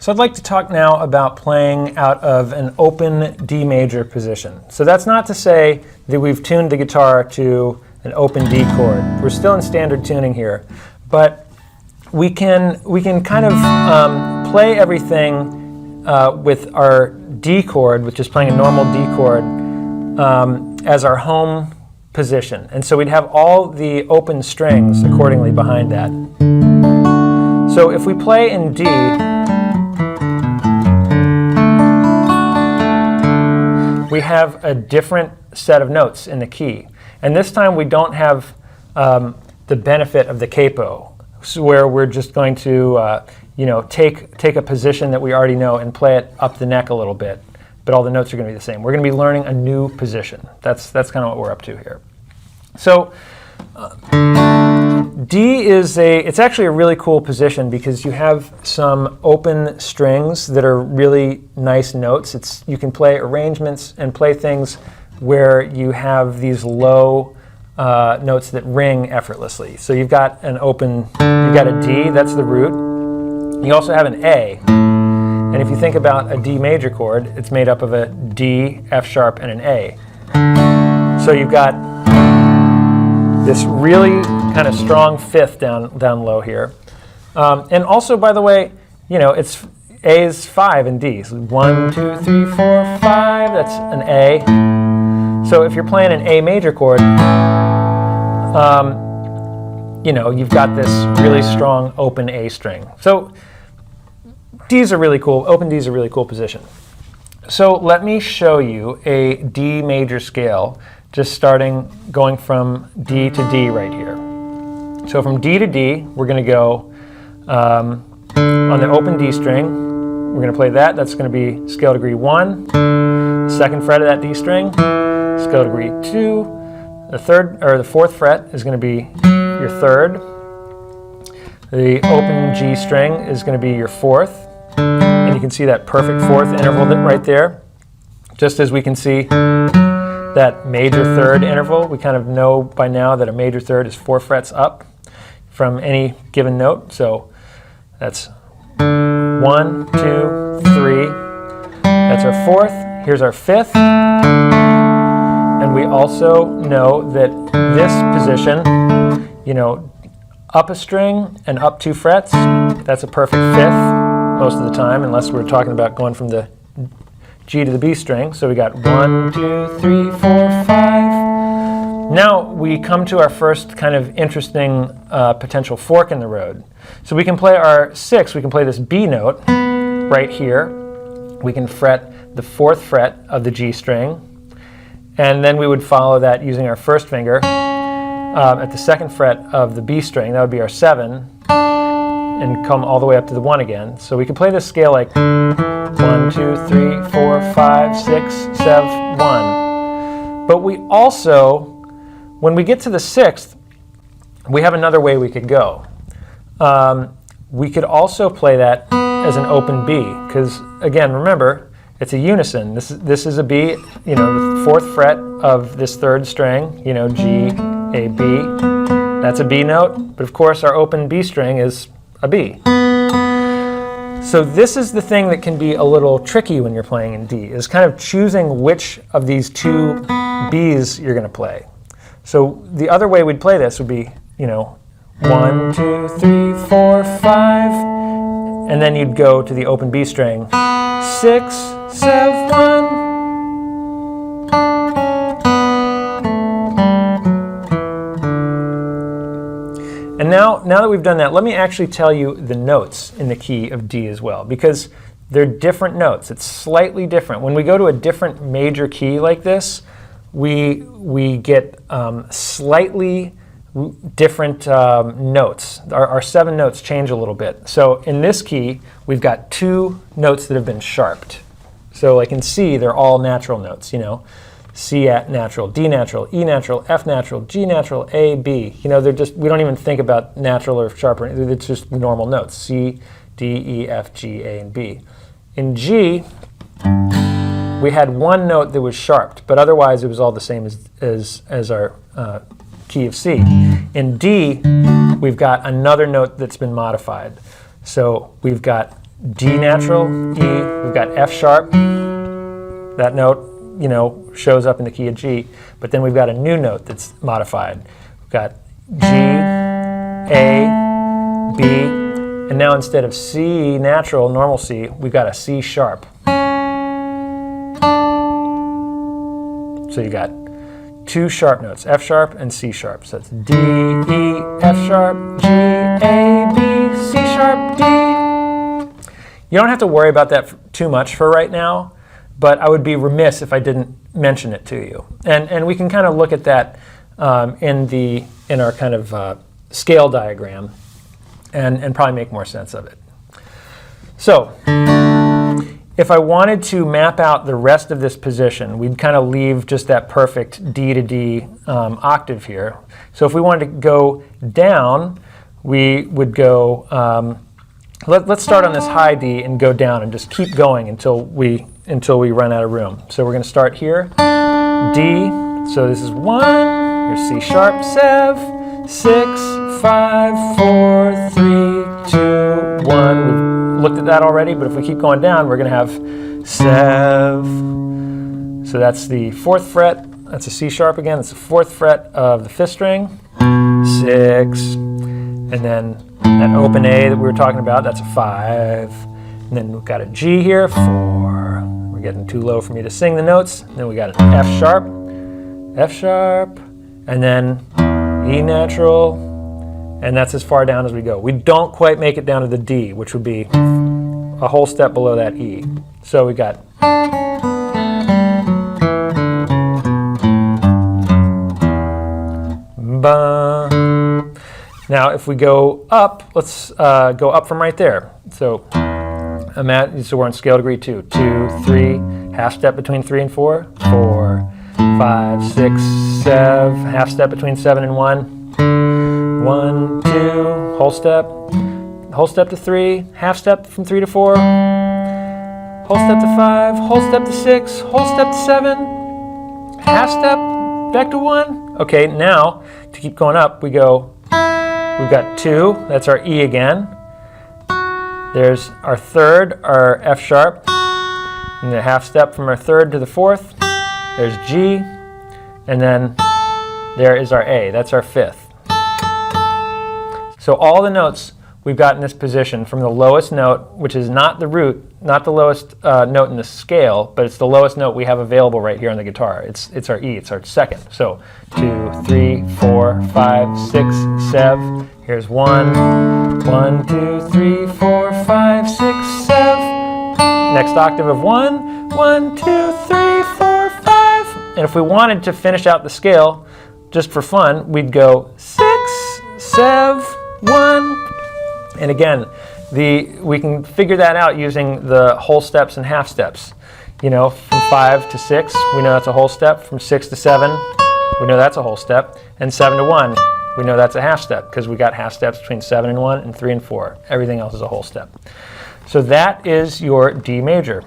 So I'd like to talk now about playing out of an open D major position. So that's not to say that we've tuned the guitar to an open D chord. We're still in standard tuning here, but we can kind of play everything with our D chord, which is playing a normal D chord, as our home position. And so we'd have all the open strings accordingly behind that. So if we play in D, we have a different set of notes in the key. And this time we don't have the benefit of the capo, so where we're just going to take a position that we already know and play it up the neck a little bit, but all the notes are going to be the same. We're going to be learning a new position. That's kind of what we're up to here. So D it's actually a really cool position because you have some open strings that are really nice notes. You can play arrangements and play things where you have these low notes that ring effortlessly. So you've got a D, that's the root. You also have an A. And if you think about a D major chord, it's made up of a D, F sharp, and an A. So you've got this really kind of strong fifth down low here. And also, by the way, it's A is 5 in D. So 1, 2, 3, 4, 5, that's an A. So if you're playing an A major chord, you've got this really strong open A string. So D's are really cool. Open D's a really cool position. So let me show you a D major scale, just going from D to D right here. So from D to D, we're going to go on the open D string. We're going to play that. That's going to be scale degree 1, second fret of that D string, scale degree 2. The fourth fret is going to be your third. The open G string is going to be your fourth. And you can see that perfect fourth interval right there. Just as we can see that major third interval, we kind of know by now that a major third is 4 frets up from any given note. So that's 1, 2, 3. That's our fourth. Here's our fifth. And we also know that this position, up a string and up 2 frets, that's a perfect fifth most of the time, unless we're talking about going from the G to the B string. So we got 1, 2, 3, 4, 5. Now we come to our first kind of interesting potential fork in the road. So we can play our 6, we can play this B note right here. We can fret the 4th fret of the G string, and then we would follow that using our first finger at the 2nd fret of the B string. That would be our 7, and come all the way up to the 1 again. So we can play this scale like 1, 2, 3, 4, 5, 6, 7, 1. But we also, when we get to the 6th, we have another way we could go. We could also play that as an open B, because again, remember, it's a unison. This is a B, the 4th fret of this 3rd string, G, A, B. That's a B note, but of course our open B string is a B. So this is the thing that can be a little tricky when you're playing in D, is kind of choosing which of these 2 Bs you're going to play. So the other way we'd play this would be, 1, 2, 3, 4, 5, and then you'd go to the open B string, 6, 7, 1. And now that we've done that, let me actually tell you the notes in the key of D as well, because they're different notes. It's slightly different. When we go to a different major key like this, we get slightly different notes. Our 7 notes change a little bit. So in this key, we've got 2 notes that have been sharped. So like in C, they're all natural notes, C natural, D natural, E natural, F natural, G natural, A, B. They're just, we don't even think about natural or sharp. It's just normal notes, C, D, E, F, G, A, and B. In G, we had 1 note that was sharped, but otherwise it was all the same as our key of C. In D, we've got another note that's been modified. So we've got D natural, E. We've got F sharp. That note, you know, shows up in the key of G. But then we've got a new note that's modified. We've got G, A, B, and now instead of C natural, normal C, we've got a C sharp. So you got two sharp notes, F sharp and C sharp. So that's D, E, F sharp, G, A, B, C sharp, D. You don't have to worry about that too much for right now, but I would be remiss if I didn't mention it to you. And we can kind of look at that in our kind of scale diagram and probably make more sense of it. So if I wanted to map out the rest of this position, we'd kind of leave just that perfect D to D octave here. So if we wanted to go down, we would go, let's start on this high D and go down and just keep going until we run out of room. So we're going to start here, D, so this is 1, here's C sharp, 7, 6, 5, 4, 3, 2, 1. We've looked at that already, but if we keep going down, we're going to have 7. So that's the 4th fret. That's a C sharp again. That's the 4th fret of the 5th string. 6. And then that open A that we were talking about, that's a 5. And then we've got a G here, 4. We're getting too low for me to sing the notes. And then we got an F sharp, and then E natural. And that's as far down as we go. We don't quite make it down to the D, which would be a whole step below that E. So we got ba. Now if we go up, let's go up from right there. So we're in scale degree 2. 2, 3, half step between 3 and 4. 4, 5, 6, 7, half step between 7 and 1. 1, 2, whole step to 3, half step from 3 to 4, whole step to 5, whole step to 6, whole step to 7, half step back to 1. Okay, now to keep going up, we've got 2, that's our E again. There's our 3rd, our F sharp, and the half step from our 3rd to the 4th. There's G, and then there is our A, that's our 5th. So all the notes we've got in this position from the lowest note, which is not the root, not the lowest note in the scale, but it's the lowest note we have available right here on the guitar. It's our E, it's our 2nd. So 2, 3, 4, 5, 6, 7. Here's 1, 1, 2, 3, 4, 5, 6, 7. Next octave of 1, 1, 2, 3, 4, 5. And if we wanted to finish out the scale, just for fun, we'd go 6, 7, 1, and again, we can figure that out using the whole steps and half steps. You know, from 5 to 6, we know that's a whole step. From 6 to 7, we know that's a whole step. And 7 to 1, we know that's a half step because we got half steps between 7 and 1 and 3 and 4. Everything else is a whole step. So that is your D major.